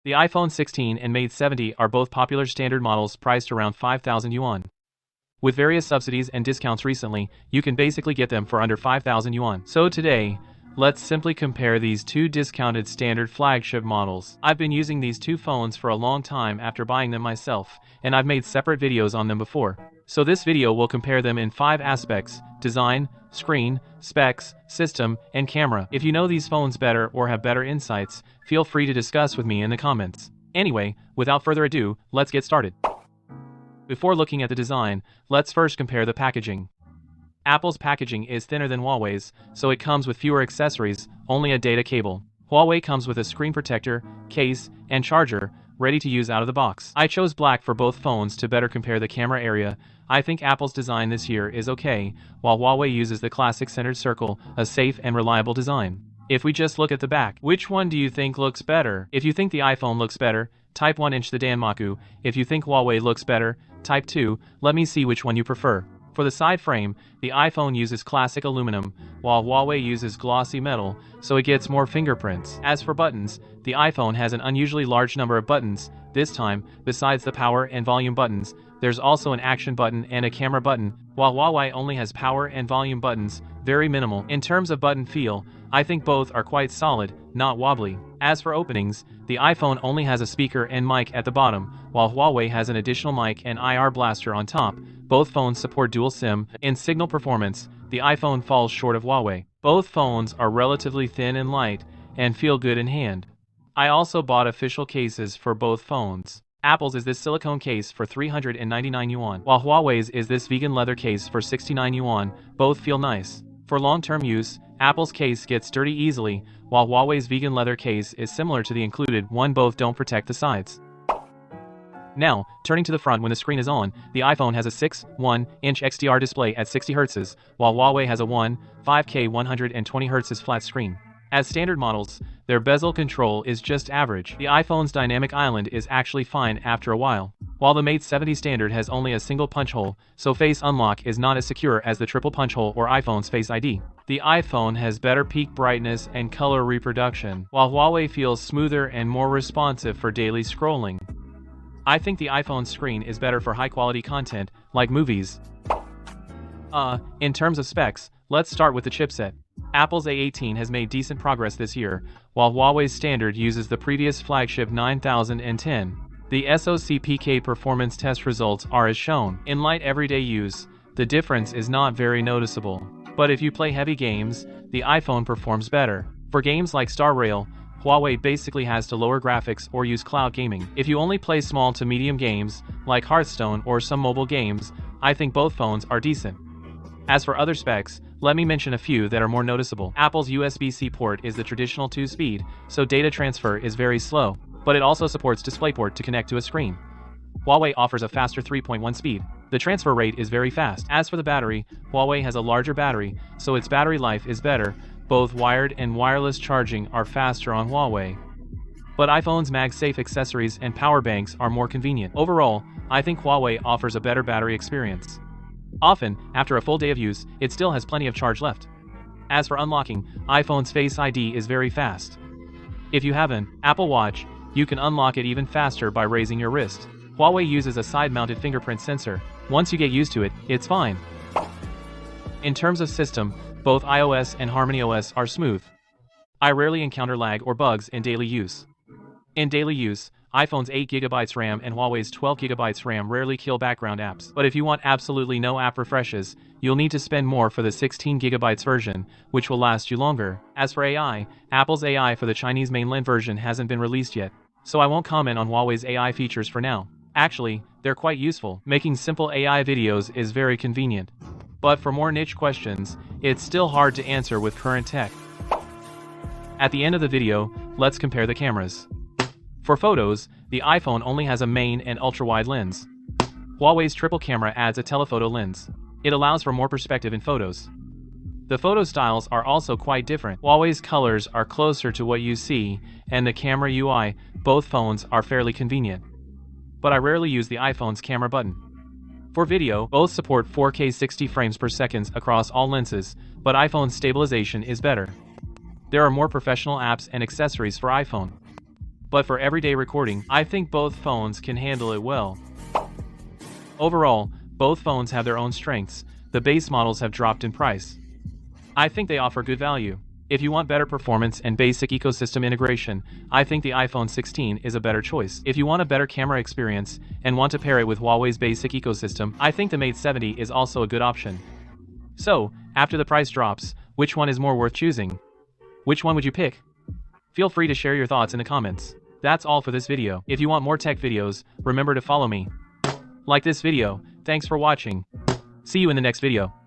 The iPhone 16 and Mate 70 are both popular standard models priced around 5,000 yuan. With various subsidies and discounts recently, you can basically get them for under 5,000 yuan. So today, let's simply compare these two discounted standard flagship models. I've been using these two phones for a long time after buying them myself, and I've made separate videos on them before. So this video will compare them in 5 aspects: design, screen, specs, system, and camera. If you know these phones better or have better insights, feel free to discuss with me in the comments. Anyway, without further ado, let's get started. Before looking at the design, let's first compare the packaging. Apple's packaging is thinner than Huawei's, so it comes with fewer accessories, only a data cable. Huawei comes with a screen protector, case, and charger, ready to use out of the box. I chose black for both phones to better compare the camera area. I think Apple's design this year is okay, while Huawei uses the classic centered circle, a safe and reliable design. If we just look at the back, which one do you think looks better? If you think the iPhone looks better, type 1 inch the Danmaku. If you think Huawei looks better, type 2, let me see which one you prefer. For the side frame, the iPhone uses classic aluminum, while Huawei uses glossy metal, so it gets more fingerprints. As for buttons, the iPhone has an unusually large number of buttons. This time, besides the power and volume buttons, there's also an action button and a camera button, while Huawei only has power and volume buttons, very minimal. In terms of button feel, I think both are quite solid, not wobbly. As for openings, the iPhone only has a speaker and mic at the bottom, while Huawei has an additional mic and IR blaster on top. Both phones support dual SIM. In signal performance, the iPhone falls short of Huawei. Both phones are relatively thin and light, and feel good in hand. I also bought official cases for both phones. Apple's is this silicone case for 399 yuan, while Huawei's is this vegan leather case for 69 yuan. Both feel nice. For long-term use, Apple's case gets dirty easily, while Huawei's vegan leather case is similar to the included one. Both don't protect the sides. Now, turning to the front, when the screen is on, the iPhone has a 6.1 inch XDR display at 60 Hz, while Huawei has a 1.5K 120 Hz flat screen. As standard models, their bezel control is just average. The iPhone's dynamic island is actually fine after a while, while the Mate 70 standard has only a single punch hole, so face unlock is not as secure as the triple punch hole or iPhone's Face ID. The iPhone has better peak brightness and color reproduction, while Huawei feels smoother and more responsive for daily scrolling. I think the iPhone screen is better for high-quality content, like movies. In terms of specs, let's start with the chipset. Apple's A18 has made decent progress this year, while Huawei's standard uses the previous flagship 9010. The SoC PK performance test results are as shown. In light everyday use, the difference is not very noticeable. But if you play heavy games, the iPhone performs better. For games like Star Rail, Huawei basically has to lower graphics or use cloud gaming. If you only play small to medium games, like Hearthstone or some mobile games, I think both phones are decent. As for other specs, let me mention a few that are more noticeable. Apple's USB-C port is the traditional 2-speed, so data transfer is very slow, but it also supports DisplayPort to connect to a screen. Huawei offers a faster 3.1 speed. The transfer rate is very fast. As for the battery, Huawei has a larger battery, so its battery life is better. Both wired and wireless charging are faster on Huawei. But iPhone's MagSafe accessories and power banks are more convenient. Overall, I think Huawei offers a better battery experience. Often, after a full day of use, it still has plenty of charge left. As for unlocking, iPhone's Face ID is very fast. If you have an Apple Watch, you can unlock it even faster by raising your wrist. Huawei uses a side-mounted fingerprint sensor. Once you get used to it, it's fine. In terms of system, both iOS and HarmonyOS are smooth. I rarely encounter lag or bugs in daily use. In daily use, iPhone's 8GB RAM and Huawei's 12GB RAM rarely kill background apps. But if you want absolutely no app refreshes, you'll need to spend more for the 16GB version, which will last you longer. As for AI, Apple's AI for the Chinese mainland version hasn't been released yet, so I won't comment on Huawei's AI features for now. Actually, they're quite useful. Making simple AI videos is very convenient. But for more niche questions, it's still hard to answer with current tech. At the end of the video, let's compare the cameras. For photos, the iPhone only has a main and ultra-wide lens. Huawei's triple camera adds a telephoto lens. It allows for more perspective in photos. The photo styles are also quite different. Huawei's colors are closer to what you see, and the camera UI, both phones are fairly convenient. But I rarely use the iPhone's camera button. For video, both support 4K 60 frames per second across all lenses, but iPhone's stabilization is better. There are more professional apps and accessories for iPhone. but for everyday recording, I think both phones can handle it well. Overall, both phones have their own strengths. The base models have dropped in price. I think they offer good value. If you want better performance and basic ecosystem integration, I think the iPhone 16 is a better choice. If you want a better camera experience and want to pair it with Huawei's basic ecosystem, I think the Mate 70 is also a good option. So, after the price drops, which one is more worth choosing? Which one would you pick? Feel free to share your thoughts in the comments. That's all for this video. If you want more tech videos, remember to follow me. Like this video. Thanks for watching. See you in the next video.